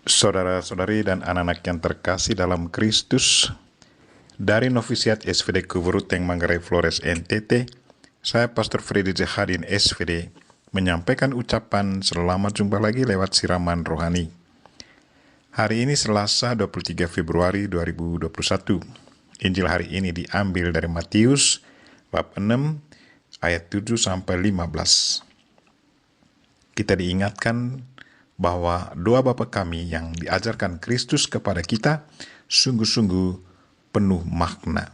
Saudara-saudari dan anak-anak yang terkasih dalam Kristus, dari Novisiat SVD Kuburuteng Manggarai Flores NTT, saya Pastor Freddy Jahadin SVD menyampaikan ucapan selamat jumpa lagi lewat siraman rohani. Hari ini Selasa 23 Februari 2021. Injil hari ini diambil dari Matius bab 6 ayat 7 sampai 15. Kita diingatkan bahwa doa Bapa kami yang diajarkan Kristus kepada kita sungguh-sungguh penuh makna.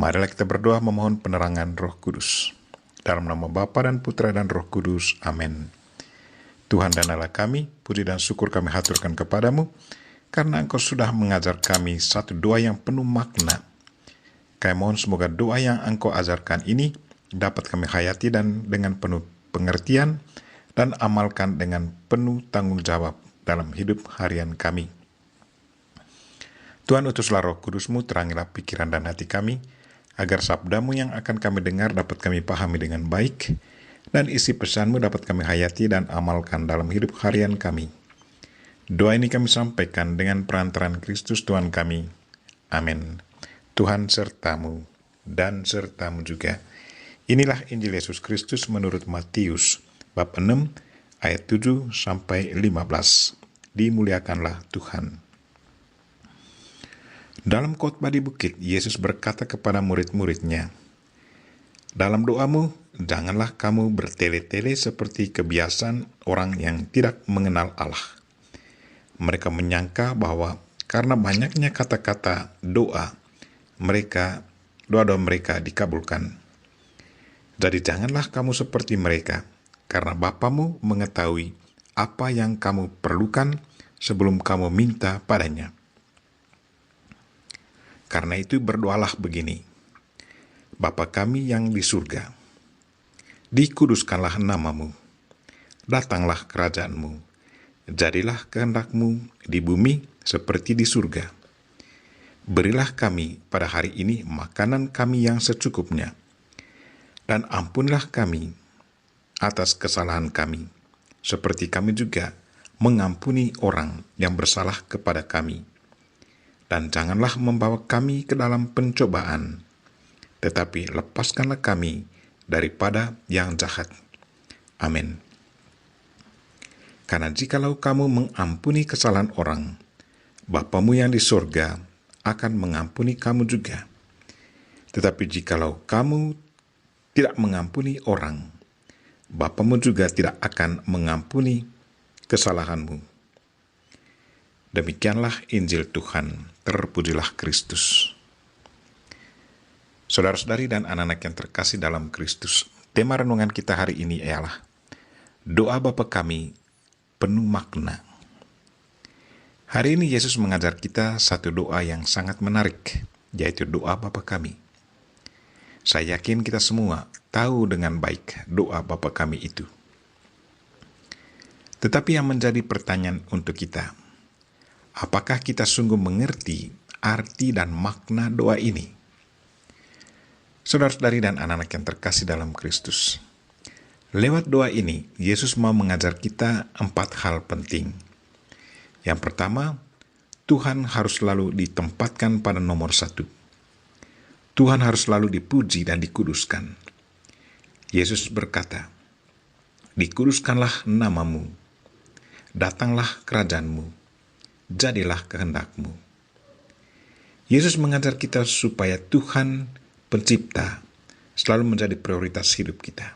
Marilah kita berdoa memohon penerangan Roh Kudus. Dalam nama Bapa dan Putra dan Roh Kudus. Amin. Tuhan dan Allah kami, puji dan syukur kami haturkan kepadamu, karena Engkau sudah mengajar kami satu doa yang penuh makna. Kami mohon semoga doa yang Engkau ajarkan ini dapat kami hayati dan dengan penuh pengertian, dan amalkan dengan penuh tanggung jawab dalam hidup harian kami. Tuhan, utuslah Roh Kudus-Mu, terangilah pikiran dan hati kami, agar sabda-Mu yang akan kami dengar dapat kami pahami dengan baik, dan isi pesan-Mu dapat kami hayati dan amalkan dalam hidup harian kami. Doa ini kami sampaikan dengan perantaraan Kristus Tuhan kami. Amin. Tuhan sertamu dan sertamu juga. Inilah Injil Yesus Kristus menurut Matius bab 6 ayat 7 sampai 15. Dimuliakanlah Tuhan. Dalam khotbah di bukit, Yesus berkata kepada murid-muridnya, "Dalam doamu, janganlah kamu bertele-tele seperti kebiasaan orang yang tidak mengenal Allah. Mereka menyangka bahwa karena banyaknya kata-kata doa mereka dikabulkan. Jadi janganlah kamu seperti mereka, karena Bapamu mengetahui apa yang kamu perlukan sebelum kamu minta padanya. Karena itu berdoalah begini, Bapa kami yang di surga, dikuduskanlah namamu, datanglah kerajaanmu, jadilah kehendakmu di bumi seperti di surga. Berilah kami pada hari ini makanan kami yang secukupnya, dan ampunilah kami atas kesalahan kami, seperti kami juga mengampuni orang yang bersalah kepada kami. Dan janganlah membawa kami ke dalam pencobaan, tetapi lepaskanlah kami daripada yang jahat. Amin. Karena jikalau kamu mengampuni kesalahan orang, Bapamu yang di surga akan mengampuni kamu juga. Tetapi jikalau kamu tidak mengampuni orang, Bapamu juga tidak akan mengampuni kesalahanmu." Demikianlah Injil Tuhan. Terpujilah Kristus. Saudara-saudari dan anak-anak yang terkasih dalam Kristus, tema renungan kita hari ini ialah doa Bapa kami penuh makna. Hari ini Yesus mengajar kita satu doa yang sangat menarik, yaitu doa Bapa kami. Saya yakin kita semua tahu dengan baik doa Bapa kami itu. Tetapi yang menjadi pertanyaan untuk kita, apakah kita sungguh mengerti arti dan makna doa ini? Saudara-saudari dan anak-anak yang terkasih dalam Kristus, lewat doa ini, Yesus mau mengajar kita 4 hal penting. Yang pertama, Tuhan harus selalu ditempatkan pada nomor 1. Tuhan harus selalu dipuji dan dikuduskan. Yesus berkata, "Dikuduskanlah namamu, datanglah kerajaanmu, jadilah kehendakmu." Yesus mengajar kita supaya Tuhan Pencipta selalu menjadi prioritas hidup kita.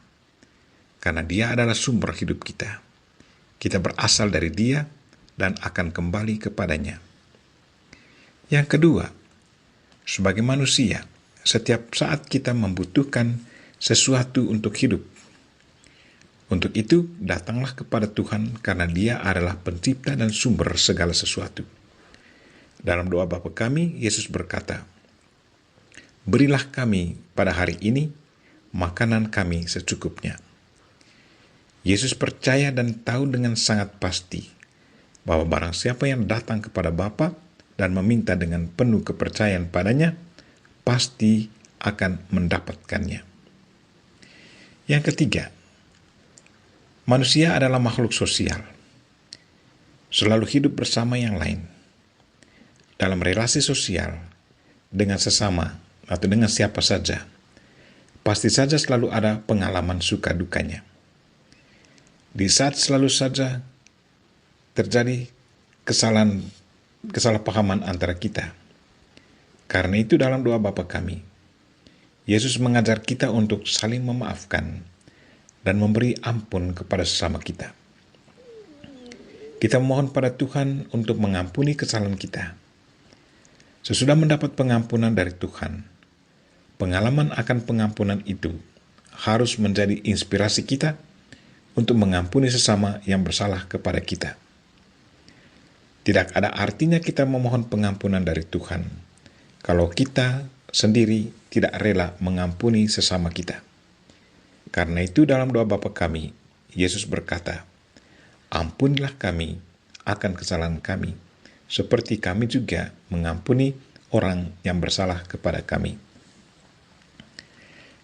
Karena Dia adalah sumber hidup kita. Kita berasal dari Dia dan akan kembali kepadanya. Yang kedua, sebagai manusia, setiap saat kita membutuhkan sesuatu untuk hidup. Untuk itu, datanglah kepada Tuhan karena Dia adalah pencipta dan sumber segala sesuatu. Dalam doa Bapa kami, Yesus berkata, "Berilah kami pada hari ini makanan kami secukupnya." Yesus percaya dan tahu dengan sangat pasti bahwa barang siapa yang datang kepada Bapa dan meminta dengan penuh kepercayaan padanya, pasti akan mendapatkannya. Yang ketiga, manusia adalah makhluk sosial. selalu hidup bersama yang lain. Dalam relasi sosial, dengan sesama atau dengan siapa saja, pasti saja selalu ada pengalaman suka dukanya. Di saat selalu saja terjadi kesalahpahaman antara kita. Karena itu dalam doa Bapa kami, Yesus mengajar kita untuk saling memaafkan dan memberi ampun kepada sesama kita. Kita mohon pada Tuhan untuk mengampuni kesalahan kita. Sesudah mendapat pengampunan dari Tuhan, pengalaman akan pengampunan itu harus menjadi inspirasi kita untuk mengampuni sesama yang bersalah kepada kita. Tidak ada artinya kita memohon pengampunan dari Tuhan kalau kita sendiri tidak rela mengampuni sesama kita. Karena itu dalam doa Bapa kami, Yesus berkata, "Ampunilah kami akan kesalahan kami, seperti kami juga mengampuni orang yang bersalah kepada kami."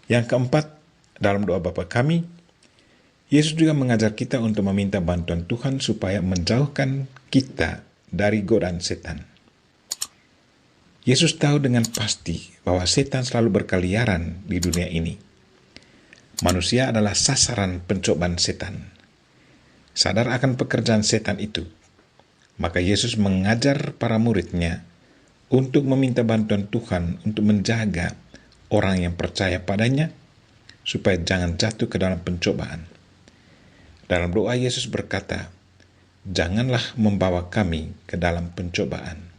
Yang keempat, dalam doa Bapa kami, Yesus juga mengajar kita untuk meminta bantuan Tuhan supaya menjauhkan kita dari godaan setan. Yesus tahu dengan pasti bahwa setan selalu berkeliaran di dunia ini. Manusia adalah sasaran pencobaan setan. Sadar akan pekerjaan setan itu, maka Yesus mengajar para murid-Nya untuk meminta bantuan Tuhan untuk menjaga orang yang percaya padanya supaya jangan jatuh ke dalam pencobaan. Dalam doa Yesus berkata, "Janganlah membawa kami ke dalam pencobaan."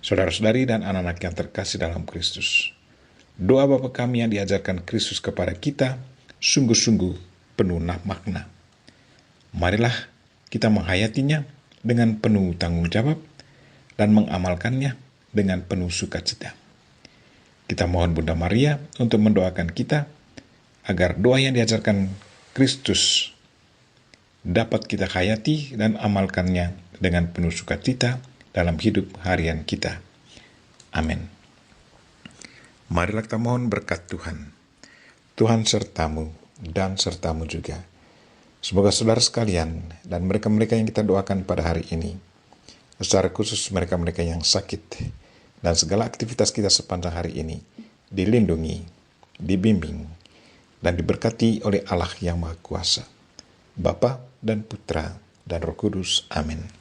Saudara-saudari dan anak-anak yang terkasih dalam Kristus, doa Bapa kami yang diajarkan Kristus kepada kita sungguh-sungguh penuh makna. Marilah kita menghayatinya dengan penuh tanggung jawab dan mengamalkannya dengan penuh sukacita. Kita mohon Bunda Maria untuk mendoakan kita agar doa yang diajarkan Kristus dapat kita hayati dan amalkannya dengan penuh sukacita dalam hidup harian kita. Amin. Marilah kita mohon berkat Tuhan. Tuhan sertamu dan sertamu juga. Semoga saudara sekalian dan mereka-mereka yang kita doakan pada hari ini, secara khusus mereka-mereka yang sakit, dan segala aktivitas kita sepanjang hari ini, dilindungi, dibimbing, dan diberkati oleh Allah yang Maha Kuasa, Bapa dan Putra dan Roh Kudus. Amin.